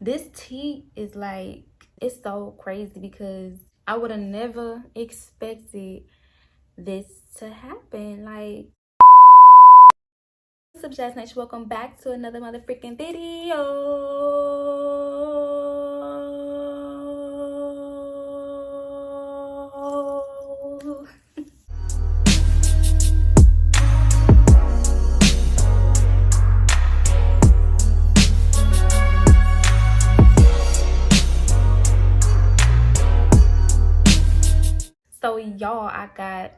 This tea is like, it's so crazy because I would have never expected this to happen. Like, what's up, Jazz Nation? Welcome back to another motherfucking video. So y'all, I got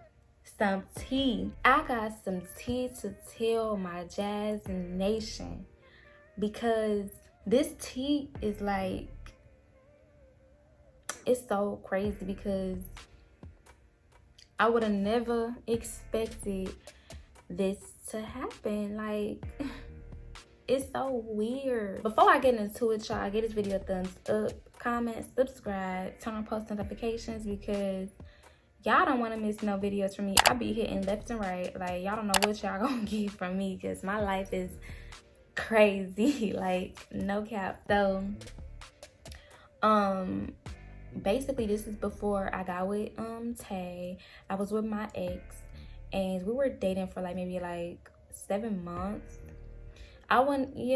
some tea. I got some tea to tell my Jazz Nation because this tea is like, it's so crazy because I would have never expected this to happen. Like, it's so weird. Before I get into it, y'all, give this video a thumbs up, comment, subscribe, turn on post notifications because y'all don't want to miss no videos from me. I be hitting left and right. Like, y'all don't know what y'all gonna get from me because my life is crazy. Like, no cap. So, basically, this is before I got with Tay. I was with my ex, and we were dating for like maybe like 7 months. We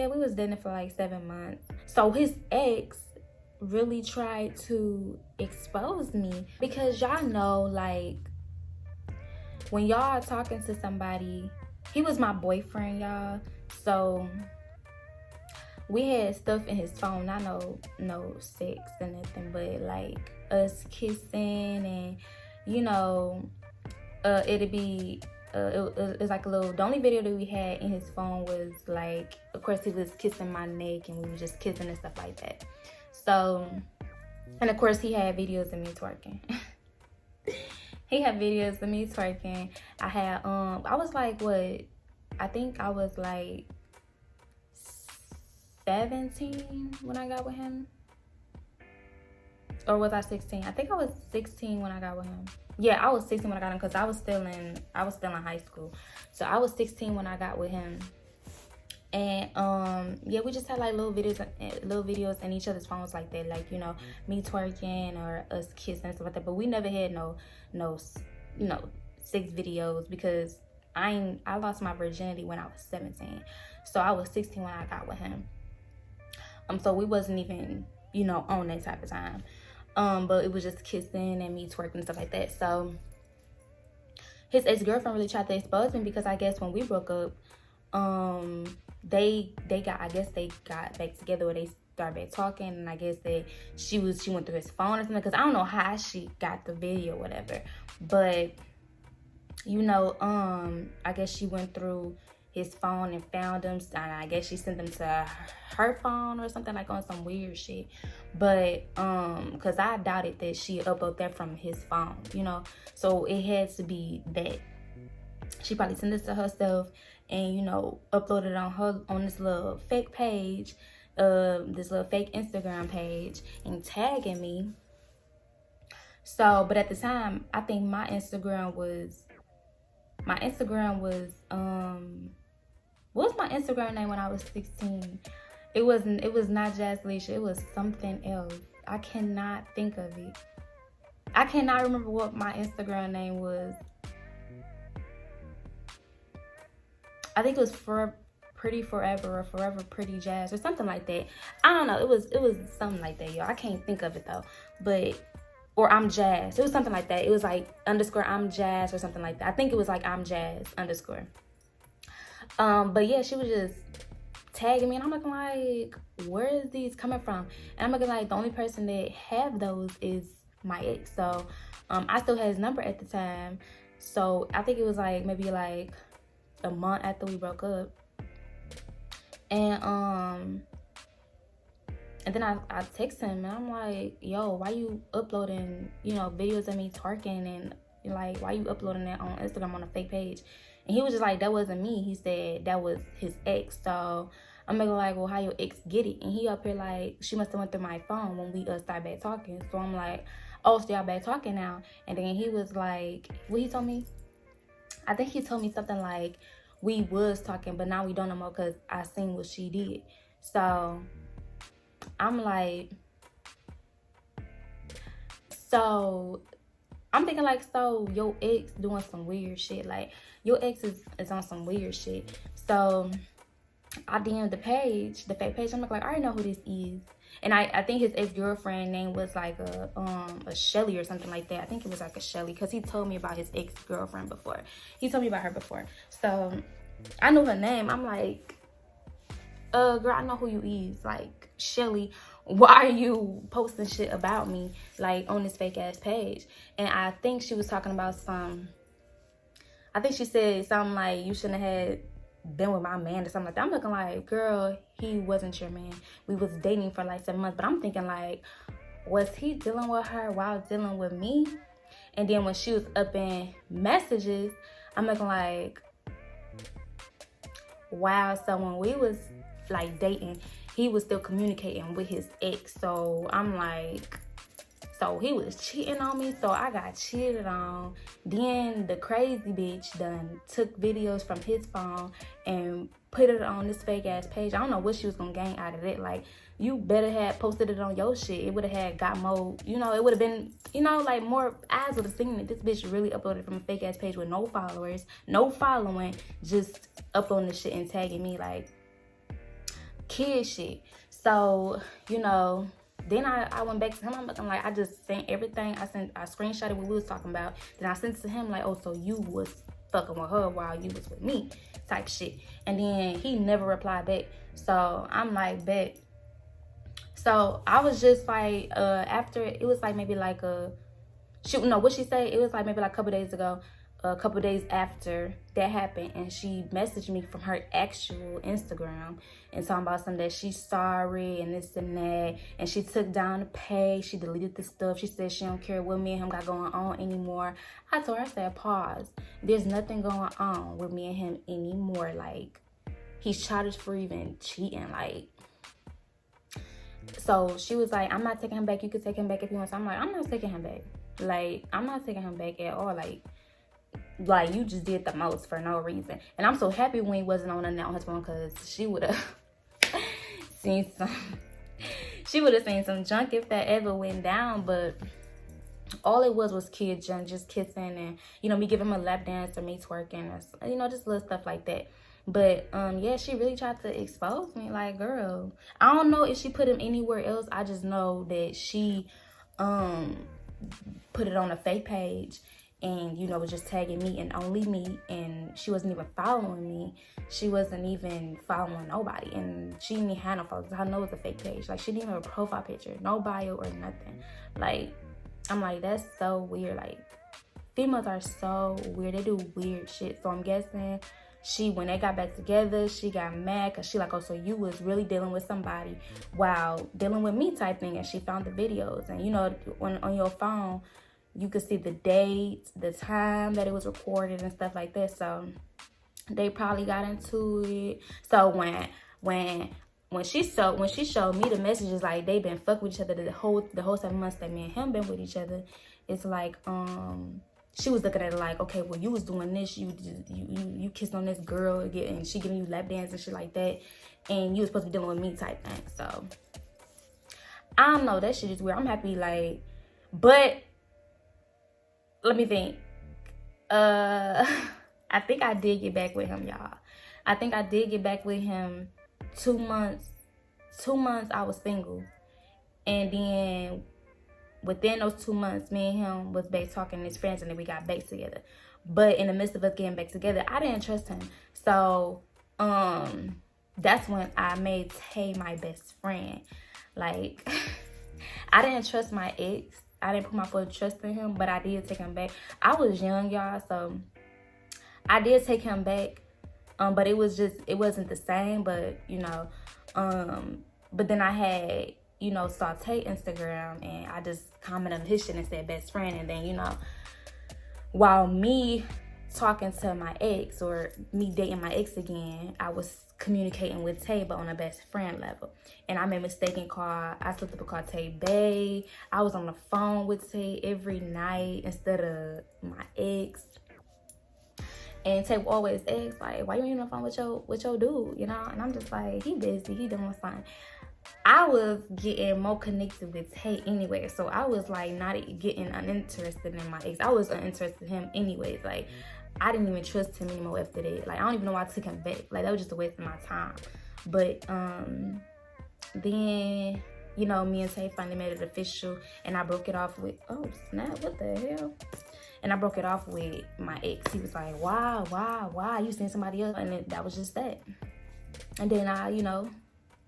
was dating for like 7 months. So his ex really tried to expose me because y'all know, like, when y'all are talking to somebody, he was my boyfriend, y'all. So we had stuff in his phone, not no sex or nothing, but like us kissing, and you know, it'd be it was like a little, the only video that we had in his phone was like, of course he was kissing my neck and we were just kissing and stuff like that. So, and of course he had videos of me twerking. He had videos of me twerking. I had I was like, what, I think I was like 17 when I got with him, or was I 16? I think I was 16 when I got with him. Yeah, I was 16 when I got him because I was still in high school. So I was 16 when I got with him. And yeah, we just had like little videos in each other's phones like that, like, you know, me twerking or us kissing and stuff like that. But we never had no sex videos because I lost my virginity when I was 17. So I was 16 when I got with him. So we wasn't even, you know, on that type of time. But it was just kissing and me twerking and stuff like that. So his ex-girlfriend really tried to expose me because I guess when we broke up, they got back together, or they started back talking, and I guess that she went through his phone or something, because I don't know how she got the video or whatever. But you know, I guess she went through his phone and found them, and I guess she sent them to her phone or something, like on some weird shit. But because I doubted that she uploaded that from his phone, you know, so it had to be that she probably sent this to herself and, you know, uploaded it on this little fake page, this little fake Instagram page, and tagging me. So, but at the time, I think my Instagram was what was my Instagram name when I was 16? It was not Jassalishia. It was something else. I cannot think of it. I cannot remember what my Instagram name was. I think it was Pretty Forever or Forever Pretty Jazz or something like that. I don't know. It was something like that, y'all. I can't think of it though. But, or I'm Jazz. It was something like that. It was like _ I'm Jazz or something like that. I think it was like I'm Jazz _ but yeah, she was just tagging me, and I'm looking like, where is these coming from? And I'm looking like, the only person that have those is my ex. So I still had his number at the time. So I think it was like maybe like a month after we broke up. And then I text him, and I'm like, yo, why you uploading, you know, videos of me twerking, and like, why you uploading that on Instagram on a fake page? And he was just like, that wasn't me. He said that was his ex. So I'm like, well, how your ex get it? And he up here like, she must have went through my phone when we started back talking. So I'm like, oh, so y'all back talking now? And then he was like, what he told me? I think he told me something like, we was talking, but now we don't no more because I seen what she did. So I'm like, so I'm thinking like, so your ex doing some weird shit. Like, your ex is on some weird shit. So I DM'd the page, the fake page. I'm like, I already know who this is. And I think his ex-girlfriend name was like a Shelly or something like that. I think it was like a Shelly, because he told me about his ex-girlfriend before. He told me about her before. So I knew her name. I'm like, girl, I know who you is. Like, Shelly, why are you posting shit about me, like, on this fake ass page? And I think she was talking about I think she said something like, you shouldn't have had been with my man or something like that. I'm looking like, girl, he wasn't your man. We was dating for like 7 months. But I'm thinking like, was he dealing with her while dealing with me? And then when she was up in messages, I'm looking like, wow. So when we was like dating, he was still communicating with his ex. So I'm like, so he was cheating on me, so I got cheated on. Then the crazy bitch done took videos from his phone and put it on this fake ass page. I don't know what she was gonna gain out of it. Like, you better have posted it on your shit. It would have had got more, you know, it would have been, you know, like more eyes would have seen that this bitch really uploaded from a fake ass page with no followers, no following, just uploading the shit and tagging me like kid shit. So, you know, then I went back to him. I'm looking like, I just sent everything. I screenshotted what we was talking about. Then I sent it to him like, oh, so you was fucking with her while you was with me, type shit. And then he never replied back. So I'm like, bet. So I was just like, after, it was like maybe like what she said, it was like maybe like a couple days ago, a couple days after that happened, and she messaged me from her actual Instagram and talking about something that she's sorry and this and that, and she took down the page, she deleted the stuff, she said she don't care what me and him got going on anymore. I told her, I said, pause, there's nothing going on with me and him anymore. Like, he's childish for even cheating. Like, so she was like, I'm not taking him back, you can take him back if you want. So I'm like, I'm not taking him back. Like, I'm not taking him back at all. Like you just did the most for no reason. And I'm so happy when he wasn't on his phone, because she would have seen some junk if that ever went down. But all it was kid junk, just kissing and, you know, me giving him a lap dance or me twerking or, you know, just little stuff like that. But yeah, she really tried to expose me. Like, girl, I don't know if she put him anywhere else. I just know that she put it on a fake page, and, you know, was just tagging me and only me, and she wasn't even following me. She wasn't even following nobody, and she didn't even have no followers. I know it's a fake page. Like, she didn't even have a profile picture, no bio or nothing. Like, I'm like, that's so weird. Like, females are so weird. They do weird shit. So I'm guessing when they got back together, she got mad, because she like, oh, so you was really dealing with somebody while dealing with me, type thing. And she found the videos, and, you know, on your phone, you could see the date, the time that it was recorded and stuff like that. So they probably got into it. So when she showed me the messages, like, they been fucking with each other the whole 7 months that me and him been with each other. It's like, she was looking at it like, okay, well, you was doing this, you kissed on this girl again, and she giving you lap dance and shit like that, and you was supposed to be dealing with me, type thing. So I don't know, that shit is weird. I'm happy, like, but let me think. I think I did get back with him, y'all. I think I did get back with him 2 months. 2 months I was single, and then within those 2 months, me and him was back talking as friends, and then we got back together. But in the midst of us getting back together, I didn't trust him. So that's when I made Tay my best friend. Like, I didn't trust my ex. I didn't put my full trust in him, but I did take him back. I was young, y'all, so I did take him back. But it wasn't the same. But, you know, but then I had, you know, saw Tay Instagram, and I just commented on his shit and said best friend. And then, you know, while me talking to my ex, or me dating my ex again, I was communicating with Tay, but on a best friend level. And I made a mistake and I slipped up and called Tay bae. I was on the phone with Tay every night instead of my ex. And Tay would always ask, like, why you ain't on the phone with your dude, you know? And I'm just like, he busy, he doing something. I was getting more connected with Tay anyway. So I was like not getting uninterested in my ex. I was uninterested in him anyways. Like, I didn't even trust him anymore after that. Like, I don't even know why I took him back. Like, that was just a waste of my time. But then, you know, me and Tay finally made it official, and I broke it off with, oh snap, what the hell? And I broke it off with my ex. He was like, why? You seen somebody else? And that was just that. And then you know,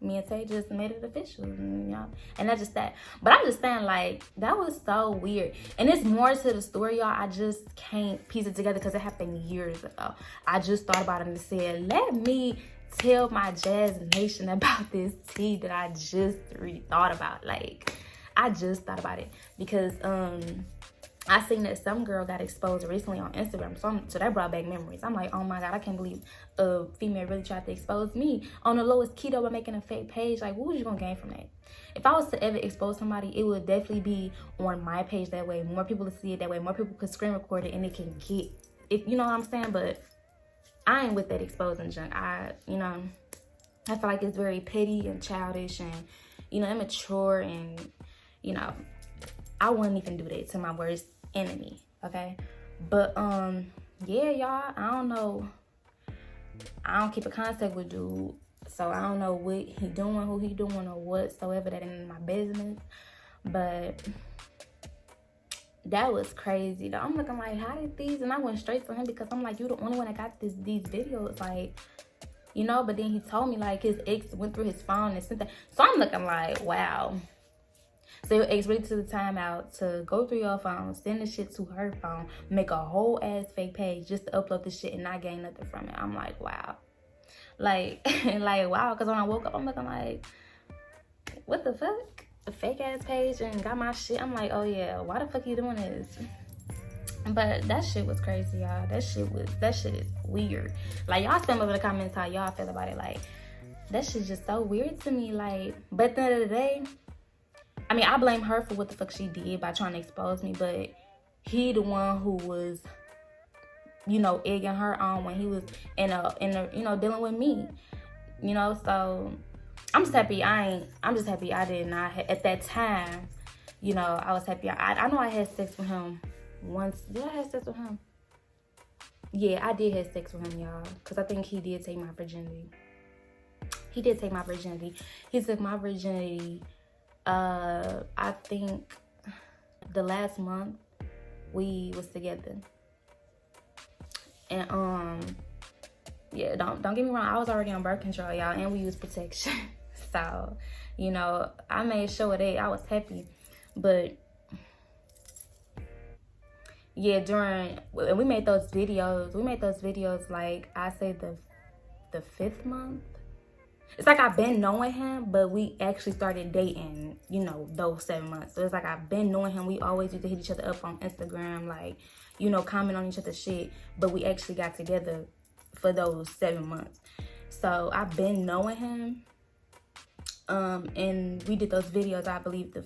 me and Tay just made it official, you know, and that's just that. But I'm just saying, like, that was so weird. And it's more to the story, y'all. I just can't piece it together because it happened years ago. I just thought about it and said, let me tell my Jazz Nation about this tea that I just really thought about. Like, I just thought about it because I seen that some girl got exposed recently on Instagram, so that brought back memories. I'm like, oh my God, I can't believe a female really tried to expose me on the lowest keto by making a fake page. Like, what was you gonna gain from that? If I was to ever expose somebody, it would definitely be on my page. That way, more people will see it. That way, more people could screen record it and it can get it. You know what I'm saying? But I ain't with that exposing junk. You know, I feel like it's very petty and childish and, you know, immature, and, you know, I wouldn't even do that to my worst enemy, okay? But yeah, y'all, I don't know. I don't keep in contact with dude, so I don't know what he doing, who he doing, or whatsoever. That ain't my business. But that was crazy though. I'm looking like, how did these? And I went straight to him because I'm like, you the only one that got these videos, like, you know. But then he told me like his ex went through his phone and sent that. So I'm looking like, wow. So your ex really took the time out to go through your phone, send the shit to her phone, make a whole ass fake page just to upload this shit and not gain nothing from it. I'm like, wow. Like, like, wow. Because when I woke up, I'm looking like, what the fuck? A fake ass page and got my shit. I'm like, oh yeah, why the fuck you doing this? But that shit was crazy, y'all. That shit is weird. Like, y'all send over the comments how y'all feel about it. Like, that shit's just so weird to me. Like, but at the end of the day, I mean, I blame her for what the fuck she did by trying to expose me, but he the one who was, you know, egging her on when he was in a you know, dealing with me, you know. So I'm just happy I'm just happy I did not at that time, you know. I was happy. I know I had sex with him once. Did I have sex with him? Yeah, I did have sex with him, y'all, because I think he did take my virginity. He did take my virginity. He took my virginity. I think the last month we was together, and yeah, don't get me wrong, I was already on birth control, y'all, and we used protection. So, you know, I made sure that I was happy. But yeah, we made those videos like, I say the 5th month. It's like I've been knowing him, but we actually started dating, you know, those 7 months. So it's like I've been knowing him. We always used to hit each other up on Instagram, like, you know, comment on each other's shit. But we actually got together for those 7 months. So I've been knowing him. And we did those videos, I believe, the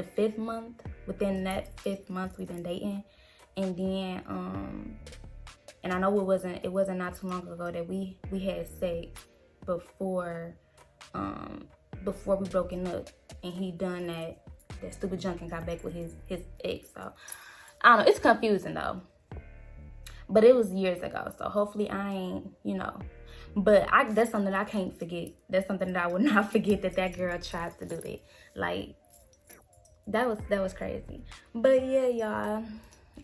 fifth month. Within that 5th month, we've been dating. And then, and I know it wasn't not too long ago that we had sex before we broken up, and he done that stupid junk and got back with his ex. So I don't know, it's confusing though, but it was years ago, so hopefully I ain't, you know. But that's something that I can't forget. That's something that I will not forget, that girl tried to do that. Like, that was crazy. But yeah, y'all,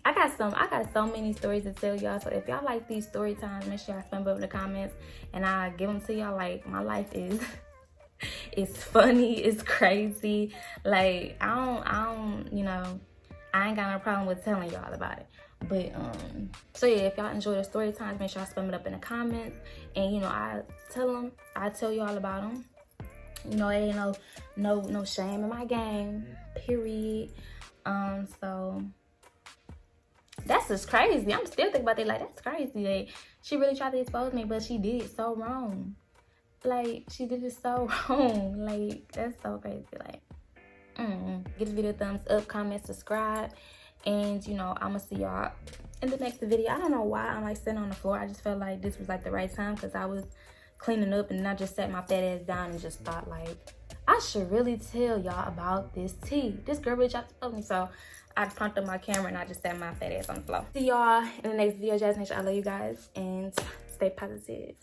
I got so many stories to tell y'all. So if y'all like these story times, make sure y'all spam up in the comments and I give them to y'all. Like, my life is it's funny, it's crazy. Like, I don't, you know, I ain't got no problem with telling y'all about it. But so yeah, if y'all enjoy the story times, make sure y'all spam it up in the comments. And, you know, I tell y'all about them. You know, it ain't no shame in my game, period. So that's just crazy. I'm still thinking about it, like, that's crazy. Like, she really tried to expose me, but she did it so wrong. Like, she did it so wrong. Like, that's so crazy. Like, give this video a thumbs up, comment, subscribe, and, you know, I'm gonna see y'all in the next video. I don't know why I'm like sitting on the floor. I just felt like this was like the right time, because I was cleaning up and I just sat my fat ass down and just thought, like, I should really tell y'all about this tea. This girl really tried to fuck me, so I pumped up my camera and I just sat my fat ass on the floor. See y'all in the next video, Jasmine. I love you guys and stay positive.